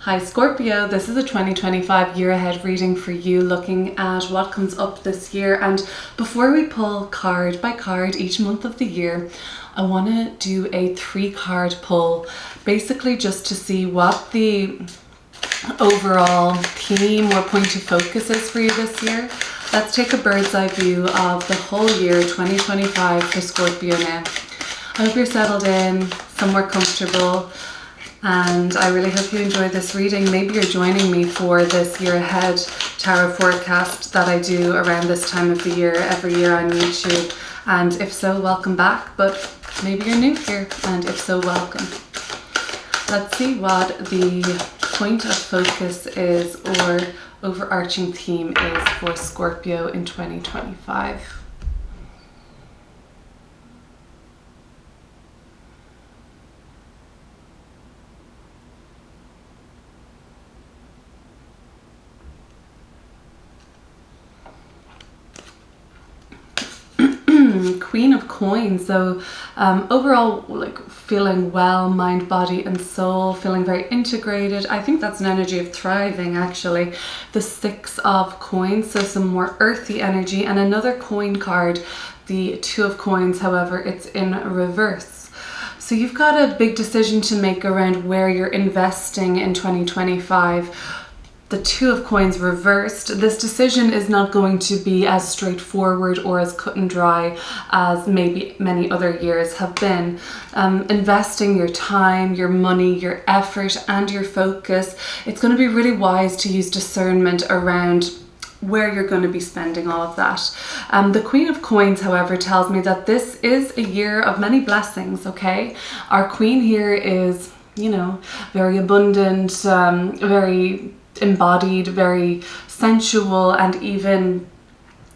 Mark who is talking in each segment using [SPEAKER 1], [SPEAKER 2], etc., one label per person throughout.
[SPEAKER 1] Hi Scorpio, this is a 2025 year ahead reading for you, looking at what comes up this year. And before we pull card by card each month of the year, I want to do a 3-card pull, basically just to see what the overall theme or point of focus is for you this year. Let's take a bird's eye view of the whole year 2025 for Scorpio now. I hope you're settled in, somewhere comfortable, and I really hope you enjoy this reading. Maybe you're joining me for this year ahead tarot forecast that I do around this time of the year every year on YouTube. And if so, welcome back, but maybe you're new here, and if so, welcome. Let's see what the point of focus is or overarching theme is for Scorpio in 2025. Queen of Coins. So overall, like, feeling well, mind, body and soul, feeling very integrated. I think that's an energy of thriving, actually. The 6 of Coins, so some more earthy energy. And another coin card, the 2 of Coins, however, it's in reverse. So you've got a big decision to make around where you're investing in 2025. The 2 of Coins reversed. This decision is not going to be as straightforward or as cut and dry as maybe many other years have been. Investing your time, your money, your effort and your focus, it's going to be really wise to use discernment around where you're going to be spending all of that. The Queen of Coins, however, tells me that this is a year of many blessings, okay? Our Queen here is, you know, very abundant, very embodied, very sensual, and even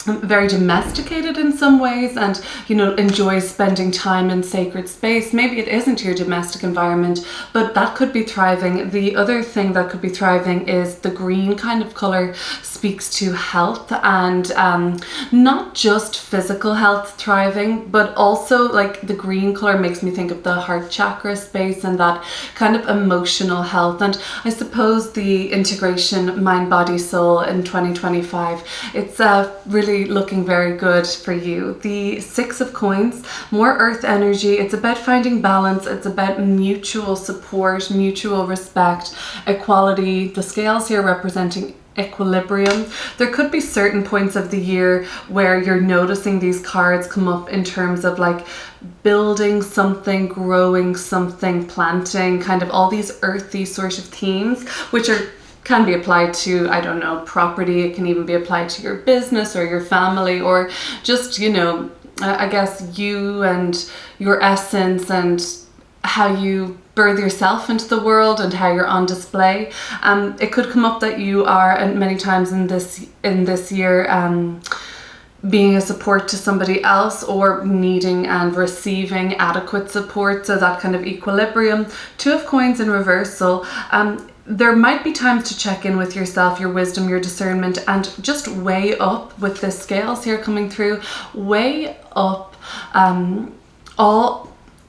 [SPEAKER 1] very domesticated in some ways, and you know, enjoys spending time in sacred space. Maybe it isn't your domestic environment, but that could be thriving. The other thing that could be thriving is the green kind of color speaks to health, and not just physical health thriving, but also, like, the green color makes me think of the heart chakra space and that kind of emotional health. And I suppose the integration mind, body, soul in 2025, it's really looking very good for you. The 6 of Coins, more earth energy. It's about finding balance. It's about mutual support, mutual respect, equality. The scales here representing equilibrium. There could be certain points of the year where you're noticing these cards come up in terms of like building something, growing something, planting, kind of all these earthy sort of themes, which can be applied to, I don't know, property. It can even be applied to your business or your family, or just, you know, I guess you and your essence and how you birth yourself into the world and how you're on display. It could come up that you are, and many times in this year, being a support to somebody else or needing and receiving adequate support, so that kind of equilibrium. 2 of Coins in reversal. There might be times to check in with yourself, your wisdom, your discernment, and just weigh up with the scales here coming through. Weigh up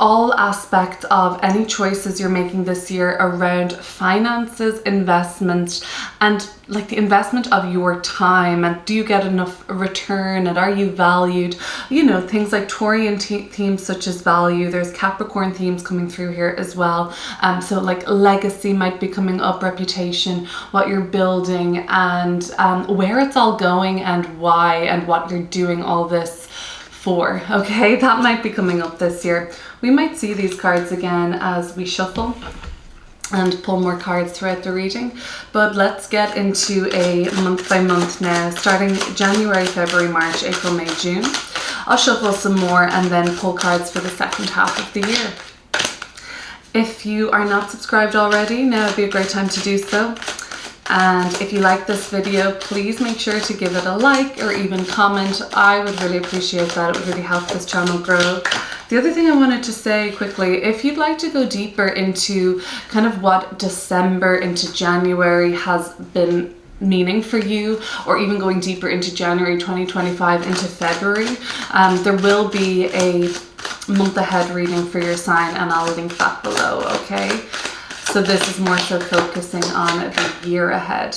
[SPEAKER 1] all aspects of any choices you're making this year around finances, investment, and like the investment of your time, and do you get enough return, and are you valued? You know, things like Taurian themes such as value. There's Capricorn themes coming through here as well. So like legacy might be coming up, reputation, what you're building, and where it's all going and why, and what you're doing all this for. Okay, that might be coming up this year. We might see these cards again as we shuffle and pull more cards throughout the reading, but let's get into a month by month now, starting January, February, March, April, May, June. I'll shuffle some more and then pull cards for the second half of the year. If you are not subscribed already, now would be a great time to do so. And if you like this video, please make sure to give it a like or even comment. I would really appreciate that. It would really help this channel grow. The other thing I wanted to say quickly, if you'd like to go deeper into kind of what December into January has been meaning for you, or even going deeper into January 2025 into February, there will be a month ahead reading for your sign, and I'll link that below, okay? So this is more so focusing on the year ahead.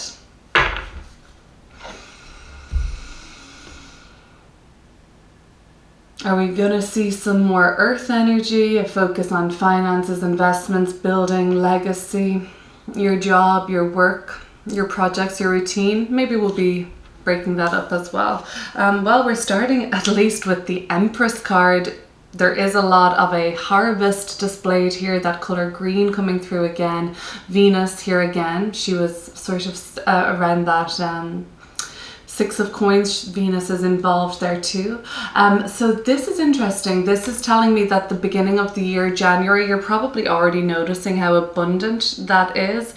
[SPEAKER 1] Are we going to see some more earth energy, a focus on finances, investments, building, legacy, your job, your work, your projects, your routine? Maybe we'll be breaking that up as well. Well, we're starting at least with the Empress card. There is a lot of a harvest displayed here, that color green coming through again. Venus here again. She was sort of around that Six of Coins. Venus is involved there too. So this is interesting. This is telling me that the beginning of the year, January, you're probably already noticing how abundant that is.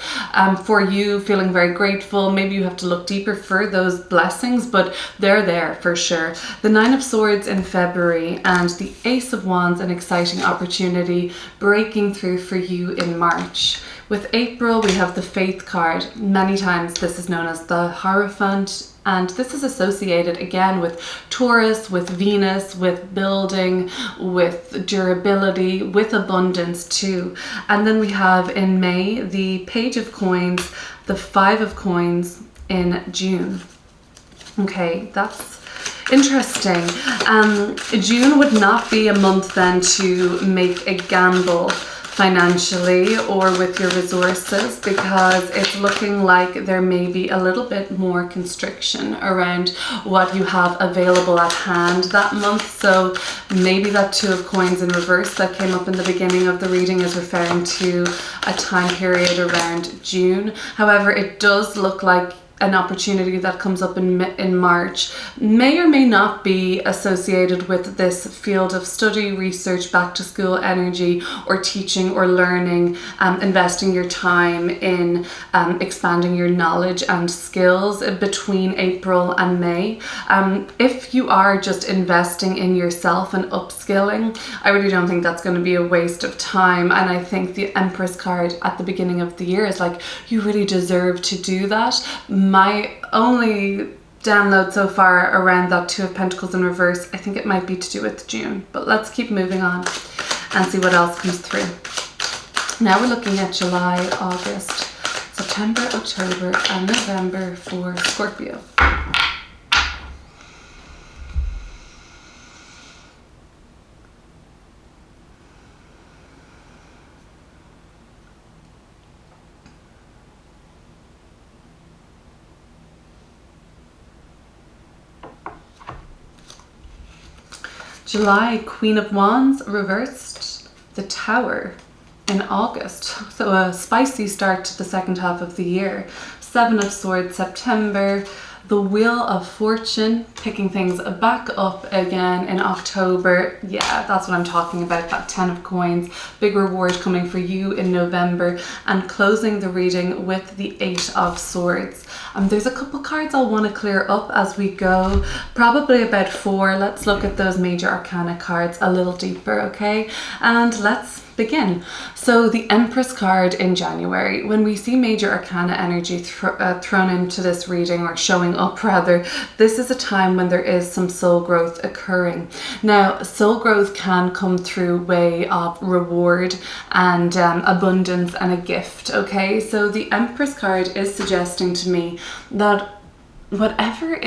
[SPEAKER 1] For you, feeling very grateful. Maybe you have to look deeper for those blessings, but they're there for sure. The Nine of Swords in February and the Ace of Wands, an exciting opportunity breaking through for you in March. With April, we have the Faith card. Many times this is known as the Hierophant. And this is associated again with Taurus, with Venus, with building, with durability, with abundance too. And then we have in May the Page of Coins, the Five of Coins in June. Okay, that's interesting. June would not be a month then to make a gamble financially or with your resources, because it's looking like there may be a little bit more constriction around what you have available at hand that month. So maybe that Two of Coins in reverse that came up in the beginning of the reading is referring to a time period around June. However, it does look like an opportunity that comes up in March may or may not be associated with this field of study, research, back to school energy, or teaching or learning, investing your time in expanding your knowledge and skills between April and May. If you are just investing in yourself and upskilling, I really don't think that's going to be a waste of time. And I think the Empress card at the beginning of the year is like, you really deserve to do that. My only download so far around that Two of Pentacles in reverse, I think it might be to do with June. But let's keep moving on and see what else comes through. Now we're looking at July, August, September, October, and November for Scorpio. July, Queen of Wands reversed, the Tower in August. So a spicy start to the second half of the year. Seven of Swords, September. The Wheel of Fortune, picking things back up again in October. Yeah, that's what I'm talking about, that Ten of Coins. Big reward coming for you in November. And closing the reading with the Eight of Swords. There's a couple cards I'll want to clear up as we go. Probably about 4. Let's look at those major arcana cards a little deeper, okay? And let's begin. So the Empress card in January, when we see major arcana energy thrown into this reading, or showing up rather, this is a time when there is some soul growth occurring. Now, soul growth can come through way of reward and abundance and a gift, okay? So the Empress card is suggesting to me that whatever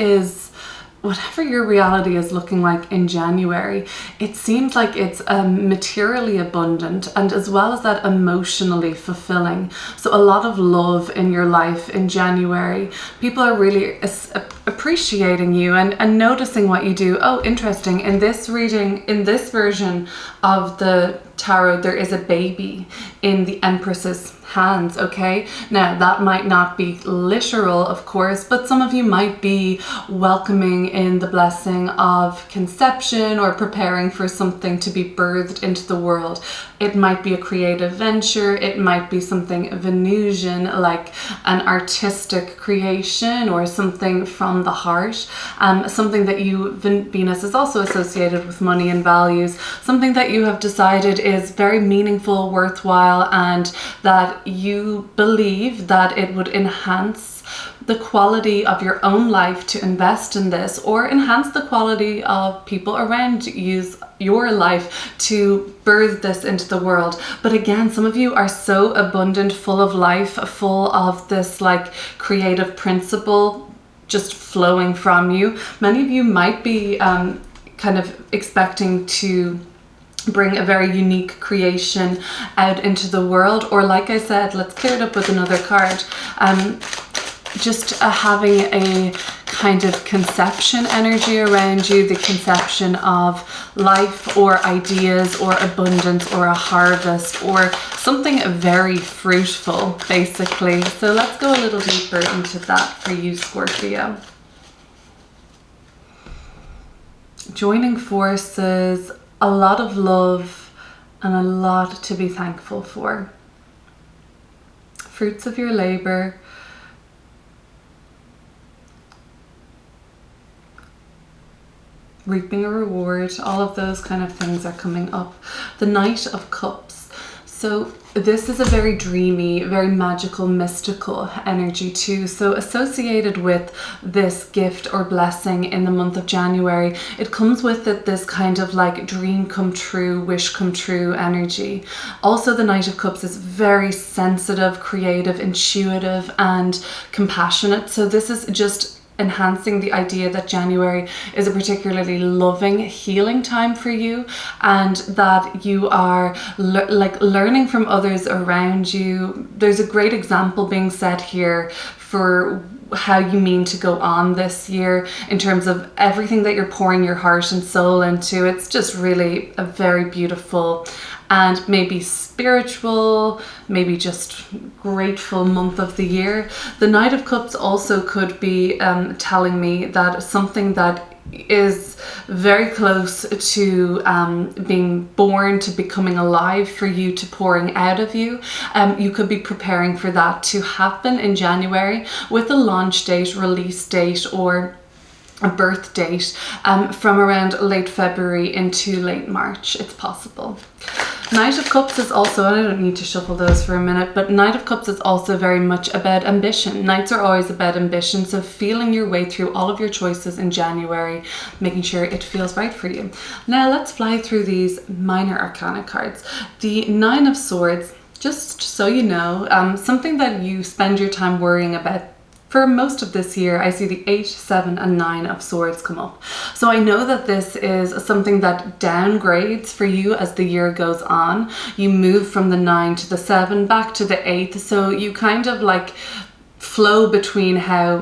[SPEAKER 1] your reality is looking like in January, it seems like it's materially abundant and as well as that emotionally fulfilling. So a lot of love in your life in January. People are really appreciating you and noticing what you do. Oh, interesting. In this reading, in this version of the tarot, there is a baby in the Empress's hands, okay? Now, that might not be literal, of course, but some of you might be welcoming in the blessing of conception or preparing for something to be birthed into the world. It might be a creative venture. It might be something Venusian, like an artistic creation or something from the heart. Something that Venus is also associated with money and values. Something that you have decided is very meaningful, worthwhile, and that you believe that it would enhance the quality of your own life to invest in this, or enhance the quality of people around your life to birth this into the world. But again, some of you are so abundant, full of life, full of this like creative principle just flowing from you. Many of you might be kind of expecting to bring a very unique creation out into the world, or like I said, let's clear it up with another card. Just having a kind of conception energy around you, the conception of life or ideas or abundance or a harvest or something very fruitful, basically. So let's go a little deeper into that for you, Scorpio. Joining forces, a lot of love and a lot to be thankful for. Fruits of your labor. Reaping a reward, all of those kind of things are coming up. The Knight of Cups. So this is a very dreamy, very magical, mystical energy too. So associated with this gift or blessing in the month of January, it comes with it this kind of like dream come true, wish come true energy. Also, the Knight of Cups is very sensitive, creative, intuitive, and compassionate. So this is just enhancing the idea that January is a particularly loving, healing time for you, and that you are learning from others around you. There's a great example being set here for how you mean to go on this year in terms of everything that you're pouring your heart and soul into. It's just really a very beautiful and maybe spiritual, maybe just grateful month of the year. The Knight of Cups also could be telling me that something that is very close to being born, to becoming alive for you, to pouring out of you. You could be preparing for that to happen in January with a launch date, release date, or a birth date from around late February into late March. It's possible. Knight of Cups is also, and I don't need to shuffle those for a minute, but Knight of Cups is also very much about ambition. Knights are always about ambition, so feeling your way through all of your choices in January, making sure it feels right for you. Now let's fly through these minor arcana cards. The Nine of Swords, just so you know, something that you spend your time worrying about. For most of this year, I see the 8, 7, and 9 of Swords come up. So I know that this is something that downgrades for you as the year goes on. You move from the 9 to the 7, back to the 8. So you kind of like flow between how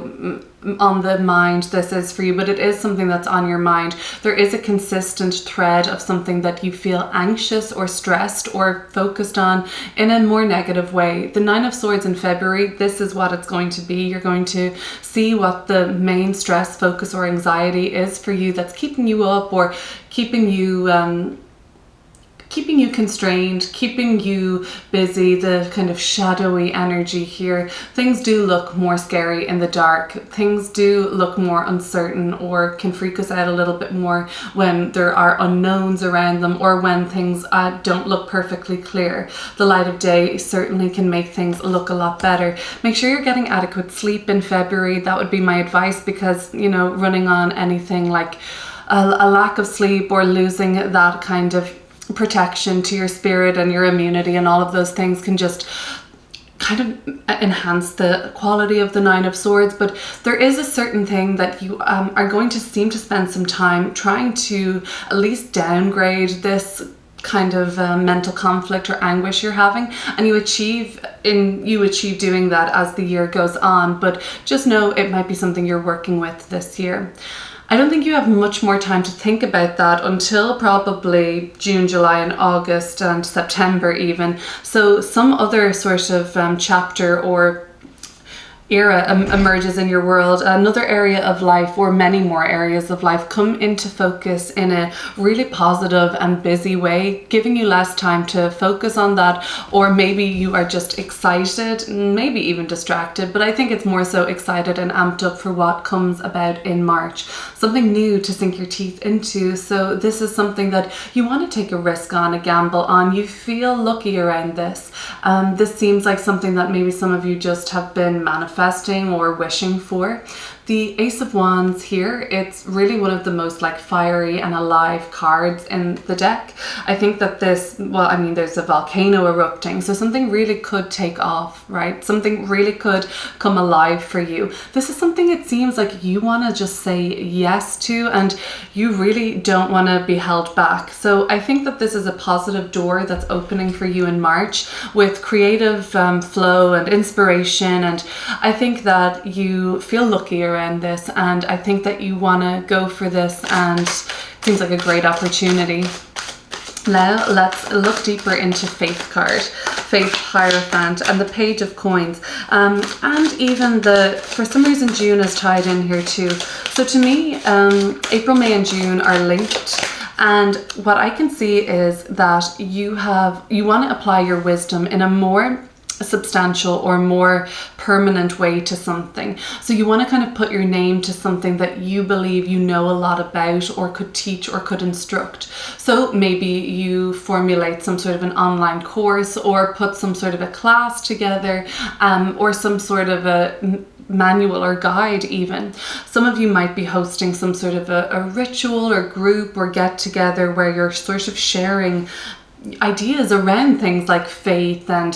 [SPEAKER 1] on the mind this is for you, but it is something that's on your mind. There is a consistent thread of something that you feel anxious or stressed or focused on in a more negative way. The Nine of Swords in February, this is what it's going to be. You're going to see what the main stress, focus, or anxiety is for you that's keeping you up or keeping you constrained, keeping you busy, the kind of shadowy energy here. Things do look more scary in the dark. Things do look more uncertain or can freak us out a little bit more when there are unknowns around them or when things don't look perfectly clear. The light of day certainly can make things look a lot better. Make sure you're getting adequate sleep in February. That would be my advice, because, you know, running on anything like a lack of sleep or losing that kind of protection to your spirit and your immunity and all of those things can just kind of enhance the quality of the Nine of Swords. But there is a certain thing that you are going to seem to spend some time trying to at least downgrade this kind of mental conflict or anguish you're having, and you achieve doing that as the year goes on. But just know it might be something you're working with this year. I don't think you have much more time to think about that until probably June, July, and August, and September even. So some other sort of chapter or era emerges in your world. Another area of life, or many more areas of life, come into focus in a really positive and busy way, giving you less time to focus on that. Or maybe you are just excited, maybe even distracted, but I think it's more so excited and amped up for what comes about in March. Something new to sink your teeth into. So this is something that you want to take a risk on, a gamble on. You feel lucky around this. This seems like something that maybe some of you just have been manifesting manifesting or wishing for. The Ace of Wands here, it's really one of the most like fiery and alive cards in the deck. I think that this, well, I mean, there's a volcano erupting, so something really could take off, right? Something really could come alive for you. This is something it seems like you want to just say yes to, and you really don't want to be held back. So I think that this is a positive door that's opening for you in March with creative flow and inspiration, and I think that you feel lucky around this, and I think that you want to go for this, and it seems like a great opportunity. Now let's look deeper into Faith card, Faith, Hierophant, and the Page of Coins, and even for some reason June is tied in here too. So to me, April, May and June are linked. And what I can see is that you want to apply your wisdom in a more substantial or more permanent way to something. So you want to kind of put your name to something that you believe you know a lot about, or could teach, or could instruct. So maybe you formulate some sort of an online course, or put some sort of a class together, or some sort of a manual or guide even. Some of you might be hosting some sort of a ritual or group or get together where you're sort of sharing ideas around things like faith and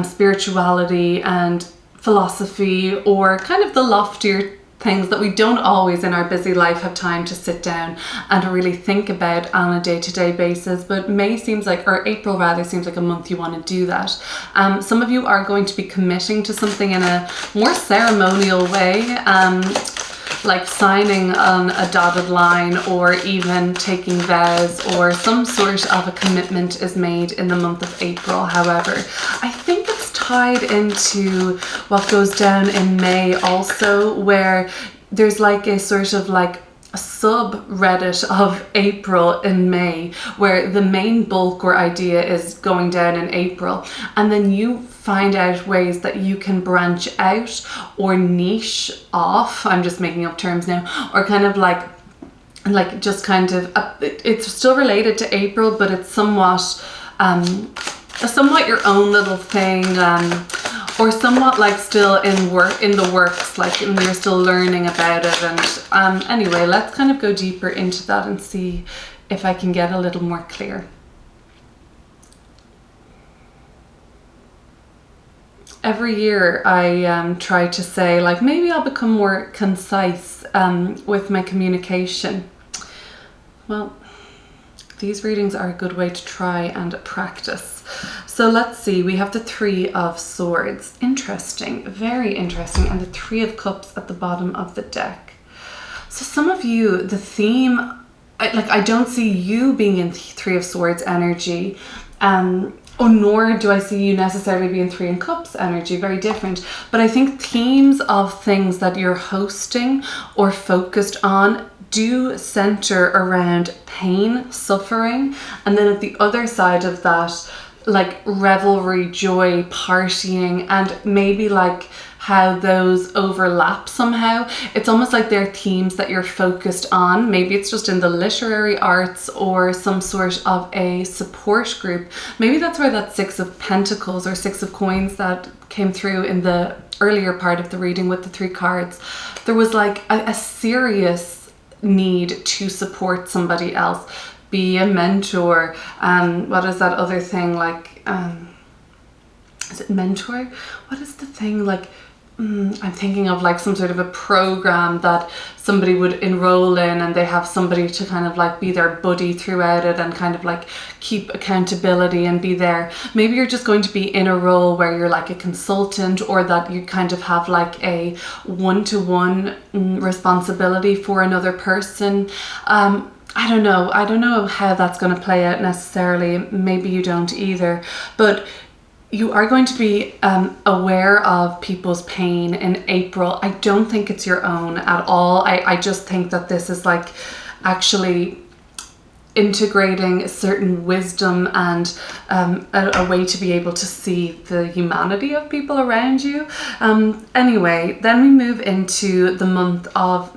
[SPEAKER 1] spirituality and philosophy, or kind of the loftier things that we don't always in our busy life have time to sit down and really think about on a day-to-day basis. But April rather seems like a month you want to do that. Some of you are going to be committing to something in a more ceremonial way, like signing on a dotted line, or even taking vows, or some sort of a commitment is made in the month of April. However, I think it's tied into what goes down in May also, where there's like a sort of like a subreddit of April in May, where the main bulk or idea is going down in April, and then you find out ways that you can branch out or niche off. I'm just making up terms now, or kind of like just kind of it's still related to April, but it's somewhat your own little thing, or somewhat like still in the works, like you're still learning about it. And anyway, let's kind of go deeper into that and see if I can get a little more clear. Every year I try to say, like, maybe I'll become more concise with my communication. Well, these readings are a good way to try and practice. So let's see, we have the Three of Swords. Interesting, very interesting. And the Three of Cups at the bottom of the deck. So some of you, the theme, I don't see you being in Three of Swords energy, nor do I see you necessarily being Three of Cups energy, very different. But I think themes of things that you're hosting or focused on do center around pain, suffering, and then at the other side of that, like revelry, joy, partying, and maybe like how those overlap somehow. It's almost like they're themes that you're focused on. Maybe it's just in the literary arts or some sort of a support group. Maybe that's where that Six of Pentacles or Six of Coins that came through in the earlier part of the reading with the three cards. There was like a serious need to support somebody else, be a mentor. What is that other thing, like is it mentor? What is the thing, like I'm thinking of like some sort of a program that somebody would enroll in, and they have somebody to kind of like be their buddy throughout it and kind of like keep accountability and be there. Maybe you're just going to be in a role where you're like a consultant, or that you kind of have like a one-to-one responsibility for another person. I don't know how that's going to play out necessarily. Maybe you don't either, but you are going to be aware of people's pain in April. I don't think it's your own at all. I just think that this is like actually integrating a certain wisdom and a way to be able to see the humanity of people around you. Anyway, then we move into the month of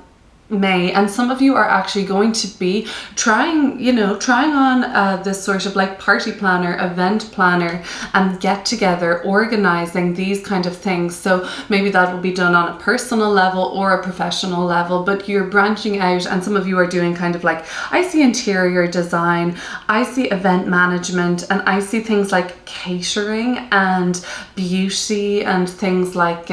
[SPEAKER 1] May, and some of you are actually going to be trying on this sort of like party planner, event planner, and get together, organizing these kind of things. So maybe that will be done on a personal level or a professional level, but you're branching out, and some of you are doing kind of like, I see interior design, I see event management, and I see things like catering and beauty and things like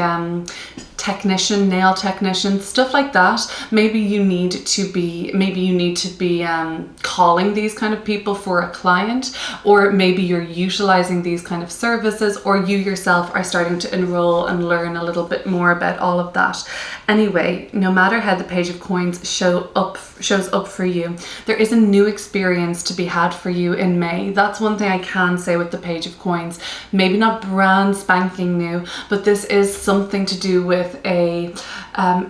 [SPEAKER 1] technician, nail technician, stuff like that. Maybe you need to be calling these kind of people for a client, or maybe you're utilizing these kind of services, or you yourself are starting to enroll and learn a little bit more about all of that. Anyway, no matter how the Page of Coins shows up for you, there is a new experience to be had for you in May. That's one thing I can say with the Page of Coins. Maybe not brand spanking new, but this is something to do with a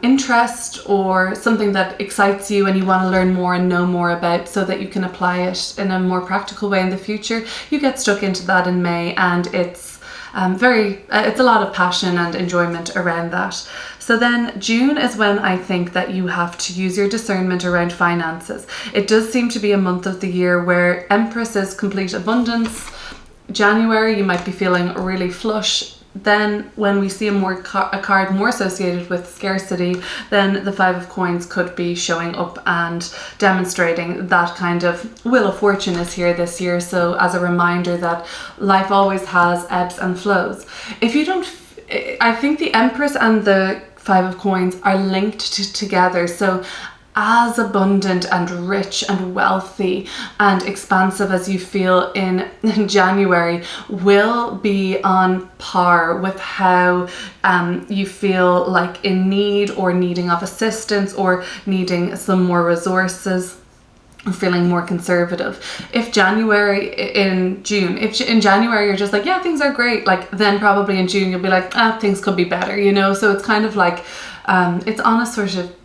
[SPEAKER 1] interest or something that excites you and you want to learn more and know more about, so that you can apply it in a more practical way in the future. You get stuck into that in May, and it's a lot of passion and enjoyment around that. So then June is when I think that you have to use your discernment around finances. It does seem to be a month of the year where Empress is complete abundance. January, you might be feeling really flush. Then when we see a card more associated with scarcity, then the Five of Coins could be showing up and demonstrating that kind of Wheel of Fortune is here this year. So as a reminder that life always has ebbs and flows. I think the Empress and the Five of Coins are linked together. So as abundant and rich and wealthy and expansive as you feel in January will be on par with how you feel like in need or needing of assistance or needing some more resources, feeling more conservative. If in January you're just like, yeah, things are great, like then probably in June you'll be like, things could be better, so it's kind of like it's on a sort of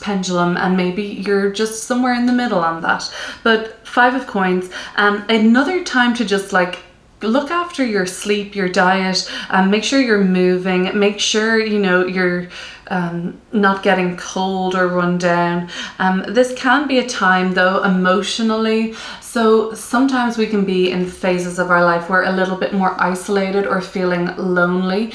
[SPEAKER 1] pendulum, and maybe you're just somewhere in the middle on that. But Five of Coins, another time to just like look after your sleep, your diet, make sure you're moving, make sure you're not getting cold or run down. This can be a time though emotionally, so sometimes we can be in phases of our life where a little bit more isolated or feeling lonely.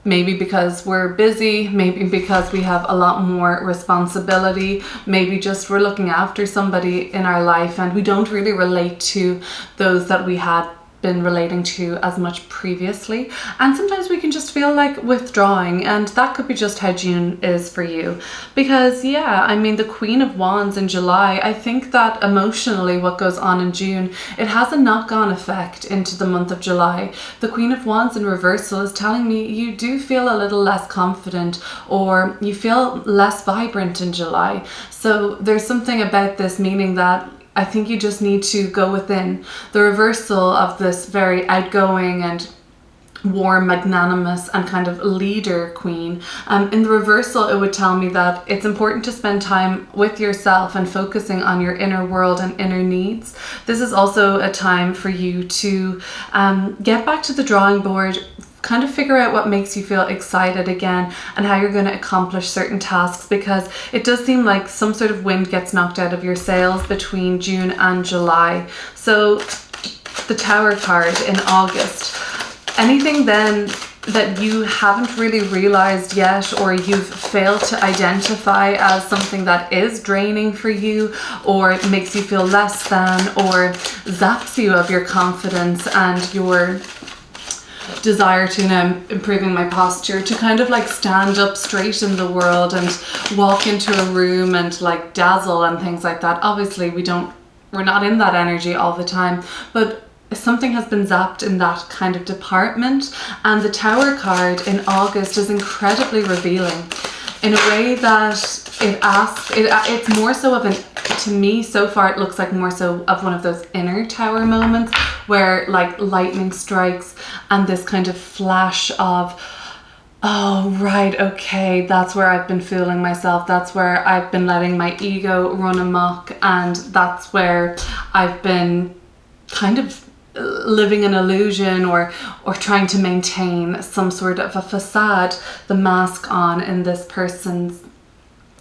[SPEAKER 1] Maybe because we're busy, maybe because we have a lot more responsibility, maybe just we're looking after somebody in our life and we don't really relate to those that we had been relating to as much previously. And sometimes we can just feel like withdrawing, and that could be just how June is for you. Because the Queen of Wands in July, I think that emotionally what goes on in June, it has a knock-on effect into the month of July. The Queen of Wands in reversal is telling me you do feel a little less confident, or you feel less vibrant in July. So there's something about this meaning that I think you just need to go within. The reversal of this very outgoing and warm, magnanimous and kind of leader queen. In the reversal, it would tell me that it's important to spend time with yourself and focusing on your inner world and inner needs. This is also a time for you to get back to the drawing board, kind of figure out what makes you feel excited again and how you're going to accomplish certain tasks, because it does seem like some sort of wind gets knocked out of your sails between June and July. So the Tower card in August, anything then that you haven't really realized yet, or you've failed to identify as something that is draining for you, or makes you feel less than, or zaps you of your confidence and your desire to improving my posture, to kind of like stand up straight in the world and walk into a room and like dazzle and things like that. Obviously we're not in that energy all the time, but something has been zapped in that kind of department. And the Tower card in August is incredibly revealing in a way that it's more so of to me so far it looks like more so of one of those inner Tower moments where like lightning strikes and this kind of flash of, oh right, okay, that's where I've been fooling myself, that's where I've been letting my ego run amok, and that's where I've been kind of living an illusion or trying to maintain some sort of a facade, the mask on in this person's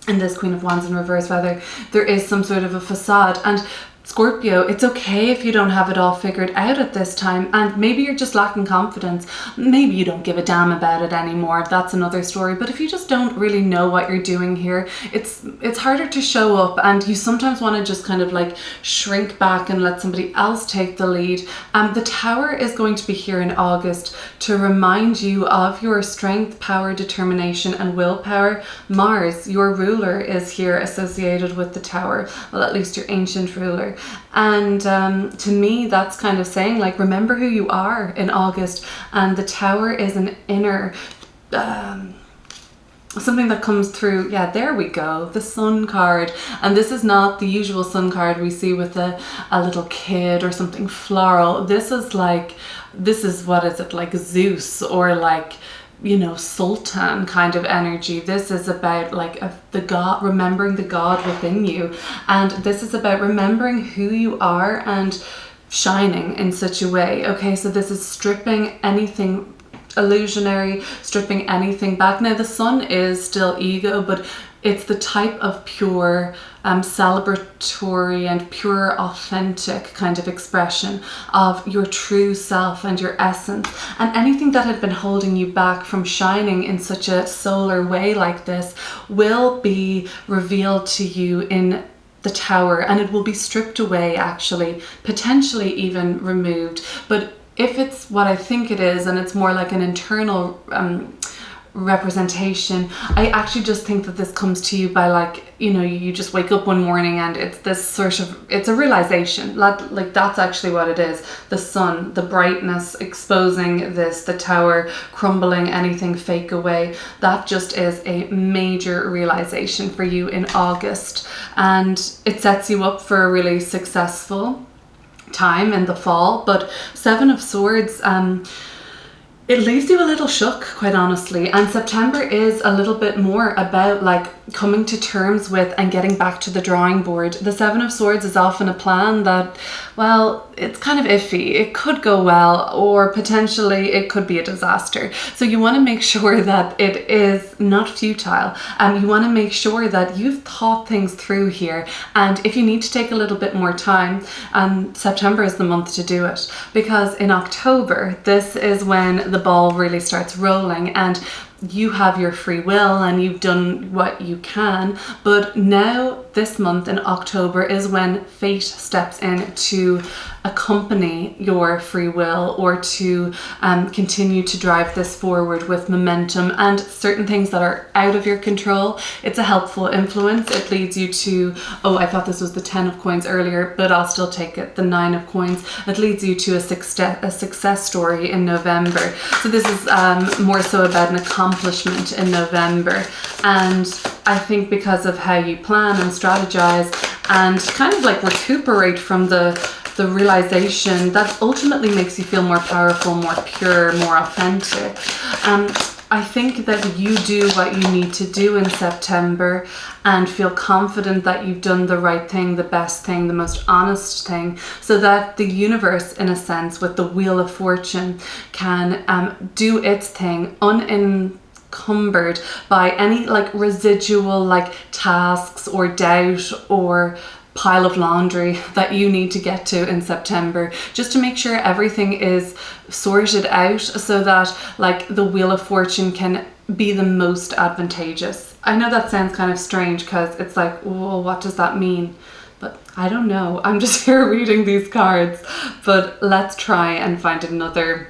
[SPEAKER 1] in this Queen of Wands in reverse, whether there is some sort of a facade. And Scorpio, it's okay if you don't have it all figured out at this time, and maybe you're just lacking confidence. Maybe you don't give a damn about it anymore. That's another story. But if you just don't really know what you're doing here, it's harder to show up, and you sometimes want to just kind of like shrink back and let somebody else take the lead. The Tower is going to be here in August to remind you of your strength, power, determination, and willpower. Mars, your ruler, is here associated with the Tower. Well, at least your ancient ruler. And to me, that's kind of saying, like, remember who you are in August. And the Tower is an inner something that comes through. Yeah, there we go, the Sun card. And this is not the usual Sun card we see with a little kid or something floral. This is like, what is it, like Zeus or like, you know, Sultan kind of energy. This is about like the God, remembering the God within you. And this is about remembering who you are and shining in such a way. Okay, so this is stripping anything illusionary, stripping anything back. Now the Sun is still ego, but it's the type of pure, celebratory and pure, authentic kind of expression of your true self and your essence. And anything that had been holding you back from shining in such a solar way like this will be revealed to you in the Tower, and it will be stripped away, actually, potentially even removed. But if it's what I think it is, and it's more like an internal representation, I actually just think that this comes to you by, like, you know, you just wake up one morning and it's this sort of, it's a realization, like that's actually what it is. The Sun, the brightness exposing this, the Tower crumbling anything fake away. That just is a major realization for you in August, and it sets you up for a really successful time in the fall. But Seven of Swords, it leaves you a little shook, quite honestly. And September is a little bit more about like coming to terms with and getting back to the drawing board. The Seven of Swords is often a plan that, well, it's kind of iffy. It could go well, or potentially it could be a disaster. So you want to make sure that it is not futile. You want to make sure that you've thought things through here. And if you need to take a little bit more time, September is the month to do it. Because in October, this is when the ball really starts rolling, and you have your free will and you've done what you can. But now this month in October is when fate steps in to accompany your free will, or to continue to drive this forward with momentum. And certain things that are out of your control, it's a helpful influence. It leads you to, oh, I thought this was the 10 of coins earlier, but I'll still take it, the 9 of coins. It leads you to a success story in November. So this is more so about an accomplishment in November. And I think because of how you plan and strategize and kind of like recuperate from the realization, that ultimately makes you feel more powerful, more pure, more authentic. I think that you do what you need to do in September and feel confident that you've done the right thing, the best thing, the most honest thing, so that the universe, in a sense, with the Wheel of Fortune, can do its thing unencumbered by any like residual like tasks or doubt or pile of laundry that you need to get to in September, just to make sure everything is sorted out so that like the Wheel of Fortune can be the most advantageous. I know that sounds kind of strange because it's like, well, what does that mean? But I don't know. I'm just here reading these cards. But let's try and find another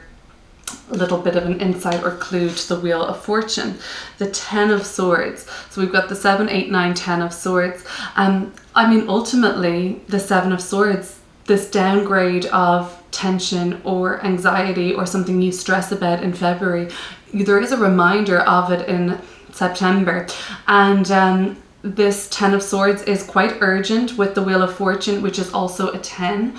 [SPEAKER 1] little bit of an insight or clue to the Wheel of Fortune. The 10 of Swords. So we've got the 7, 8, 9, 10 of Swords. I mean, ultimately, the 7 of Swords, this downgrade of tension or anxiety or something you stress about in February, there is a reminder of it in September. And this 10 of Swords is quite urgent with the Wheel of Fortune, which is also a 10.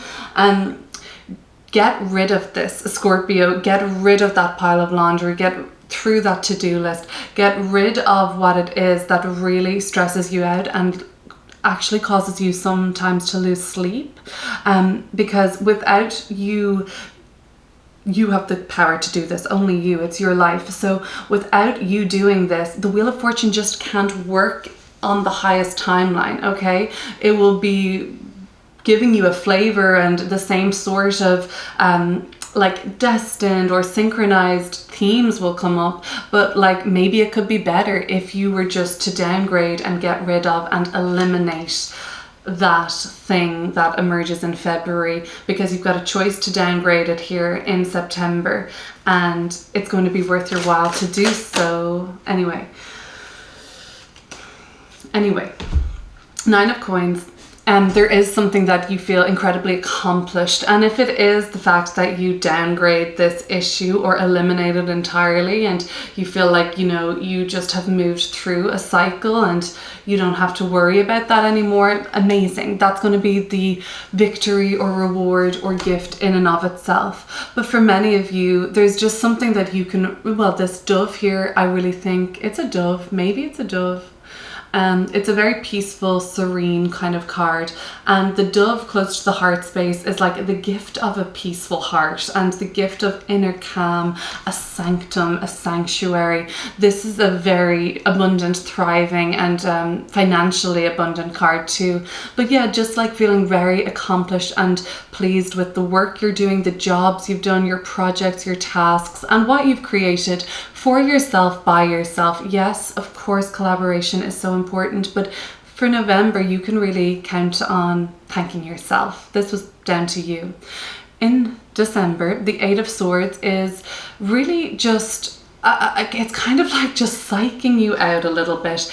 [SPEAKER 1] Get rid of this, Scorpio. Get rid of that pile of laundry. Get through that to-do list. Get rid of what it is that really stresses you out and actually causes you sometimes to lose sleep. Because without you have the power to do this, only you, it's your life. So without you doing this, the Wheel of Fortune just can't work on the highest timeline, okay? It will be giving you a flavor, and the same sort of like destined or synchronized themes will come up, but like maybe it could be better if you were just to downgrade and get rid of and eliminate that thing that emerges in February, because you've got a choice to downgrade it here in September, and it's going to be worth your while to do so. Anyway, Nine of Coins. There is something that you feel incredibly accomplished, and if it is the fact that you downgrade this issue or eliminate it entirely, and you feel like, you know, you just have moved through a cycle and you don't have to worry about that anymore, amazing. That's going to be the victory or reward or gift in and of itself. But for many of you, there's just something that you can, well, this dove here, I really think it's a dove, maybe it's a dove. It's a very peaceful, serene kind of card, and the dove close to the heart space is like the gift of a peaceful heart and the gift of inner calm, a sanctum, a sanctuary. This is a very abundant, thriving and financially abundant card too. But yeah, just like feeling very accomplished and pleased with the work you're doing, the jobs you've done, your projects, your tasks, and what you've created for yourself, by yourself. Yes, of course, collaboration is so important, but for November, you can really count on thanking yourself. This was down to you. In December, the Eight of Swords is really just, it's kind of like just psyching you out a little bit.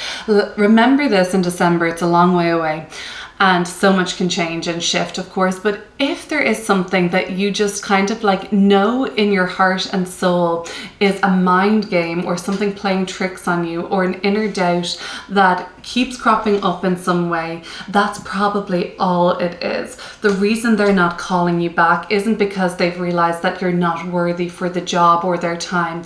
[SPEAKER 1] Remember this, in December, it's a long way away. And so much can change and shift, of course. But if there is something that you just kind of like know in your heart and soul is a mind game, or something playing tricks on you, or an inner doubt that keeps cropping up in some way, that's probably all it is. The reason they're not calling you back isn't because they've realized that you're not worthy for the job or their time.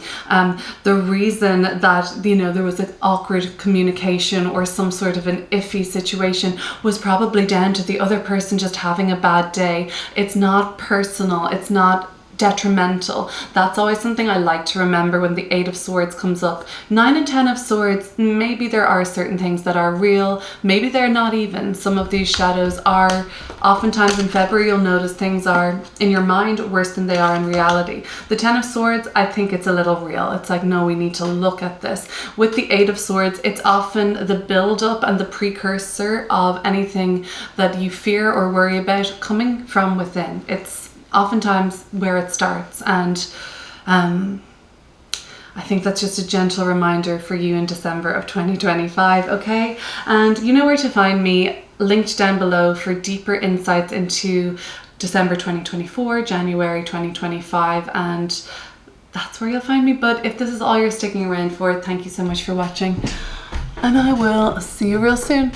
[SPEAKER 1] The reason that, you know, there was an awkward communication or some sort of an iffy situation was probably down to the other person just having a bad day. It's not personal. It's not detrimental. That's always something I like to remember when the Eight of Swords comes up. 9 and 10 of Swords, maybe there are certain things that are real, maybe they're not even. Some of these shadows are, oftentimes in February you'll notice things are in your mind worse than they are in reality. The 10 of Swords, I think it's a little real. It's like, no, we need to look at this. With the Eight of Swords, it's often the build up and the precursor of anything that you fear or worry about coming from within. It's oftentimes where it starts, and I think that's just a gentle reminder for you in December of 2025, okay? And you know where to find me, linked down below for deeper insights into December 2024, January 2025, and that's where you'll find me. But if this is all you're sticking around for, thank you so much for watching, and I will see you real soon.